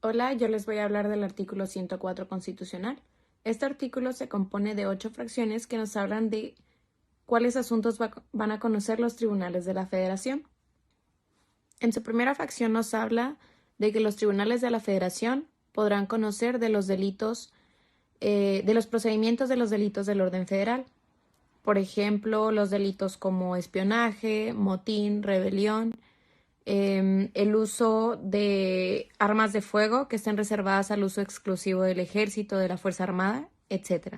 Hola, yo les voy a hablar del artículo 104 constitucional. Este artículo se compone de 8 fracciones que nos hablan de cuáles asuntos van a conocer los tribunales de la Federación. En su primera fracción nos habla de que los tribunales de la Federación podrán conocer de los delitos, de los procedimientos de los delitos del orden federal. Por ejemplo, los delitos como espionaje, motín, rebelión, el uso de armas de fuego que estén reservadas al uso exclusivo del ejército, de la Fuerza Armada, etc.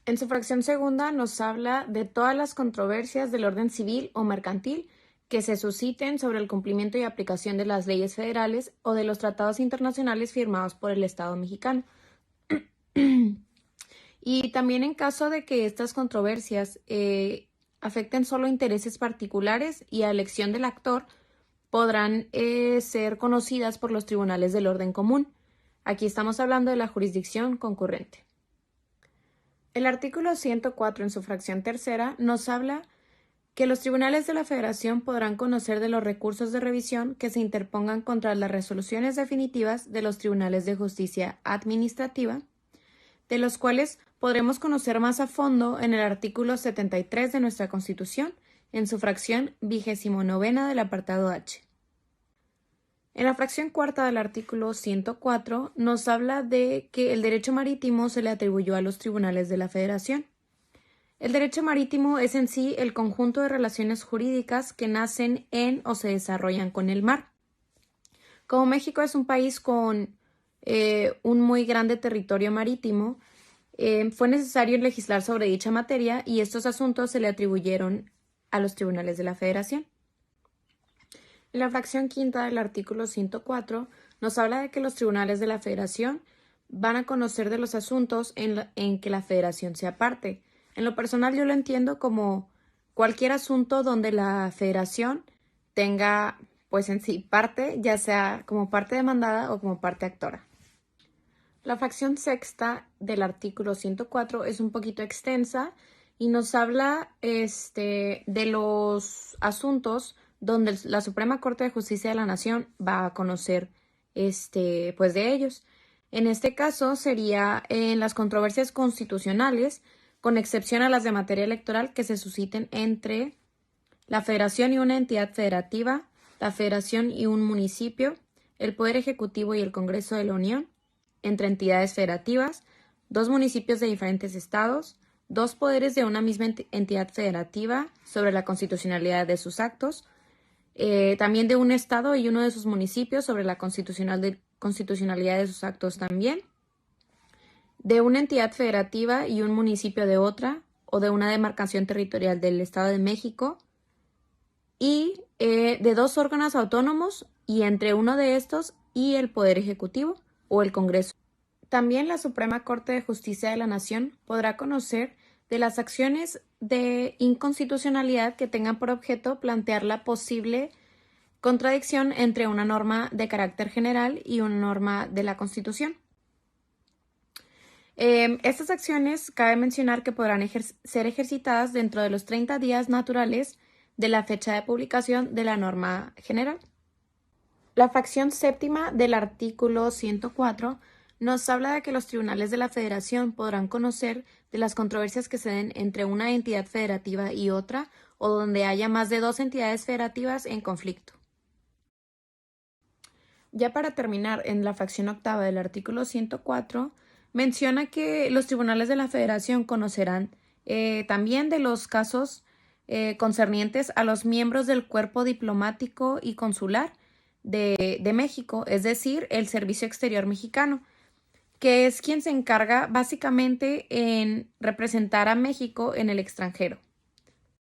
En su fracción segunda nos habla de todas las controversias del orden civil o mercantil que se susciten sobre el cumplimiento y aplicación de las leyes federales o de los tratados internacionales firmados por el Estado mexicano. Y también en caso de que estas controversias afecten solo intereses particulares y a elección del actor, podrán ser conocidas por los tribunales del orden común. Aquí estamos hablando de la jurisdicción concurrente. El artículo 104 en su fracción tercera nos habla que los tribunales de la Federación podrán conocer de los recursos de revisión que se interpongan contra las resoluciones definitivas de los tribunales de justicia administrativa, de los cuales podremos conocer más a fondo en el artículo 73 de nuestra Constitución, en su fracción 29ª del apartado H. En la fracción cuarta del artículo 104 nos habla de que el derecho marítimo se le atribuyó a los tribunales de la Federación. El derecho marítimo es en sí el conjunto de relaciones jurídicas que nacen en o se desarrollan con el mar. Como México es un país con un muy grande territorio marítimo, fue necesario legislar sobre dicha materia y estos asuntos se le atribuyeron a los tribunales de la Federación. En la fracción quinta del artículo 104 nos habla de que los tribunales de la Federación van a conocer de los asuntos en que la Federación sea parte. En lo personal yo lo entiendo como cualquier asunto donde la Federación tenga pues en sí parte, ya sea como parte demandada o como parte actora. La fracción sexta del artículo 104 es un poquito extensa y nos habla de los asuntos donde la Suprema Corte de Justicia de la Nación va a conocer pues de ellos. En este caso sería en las controversias constitucionales, con excepción a las de materia electoral que se susciten entre la Federación y una entidad federativa, la Federación y un municipio, el Poder Ejecutivo y el Congreso de la Unión, entre entidades federativas, dos municipios de diferentes estados, dos poderes de una misma entidad federativa sobre la constitucionalidad de sus actos, también de un estado y uno de sus municipios sobre la constitucionalidad de sus actos también, de una entidad federativa y un municipio de otra, o de una demarcación territorial del Estado de México, y de dos órganos autónomos y entre uno de estos y el Poder Ejecutivo o el Congreso. También la Suprema Corte de Justicia de la Nación podrá conocer de las acciones de inconstitucionalidad que tengan por objeto plantear la posible contradicción entre una norma de carácter general y una norma de la Constitución. Estas acciones cabe mencionar que podrán ser ejercitadas dentro de los 30 días naturales de la fecha de publicación de la norma general. La fracción séptima del artículo 104 nos habla de que los tribunales de la Federación podrán conocer de las controversias que se den entre una entidad federativa y otra, o donde haya más de dos entidades federativas en conflicto. Ya para terminar, en la fracción octava del artículo 104, menciona que los tribunales de la Federación conocerán también de los casos concernientes a los miembros del cuerpo diplomático y consular de México, es decir, el Servicio Exterior Mexicano, que es quien se encarga básicamente en representar a México en el extranjero.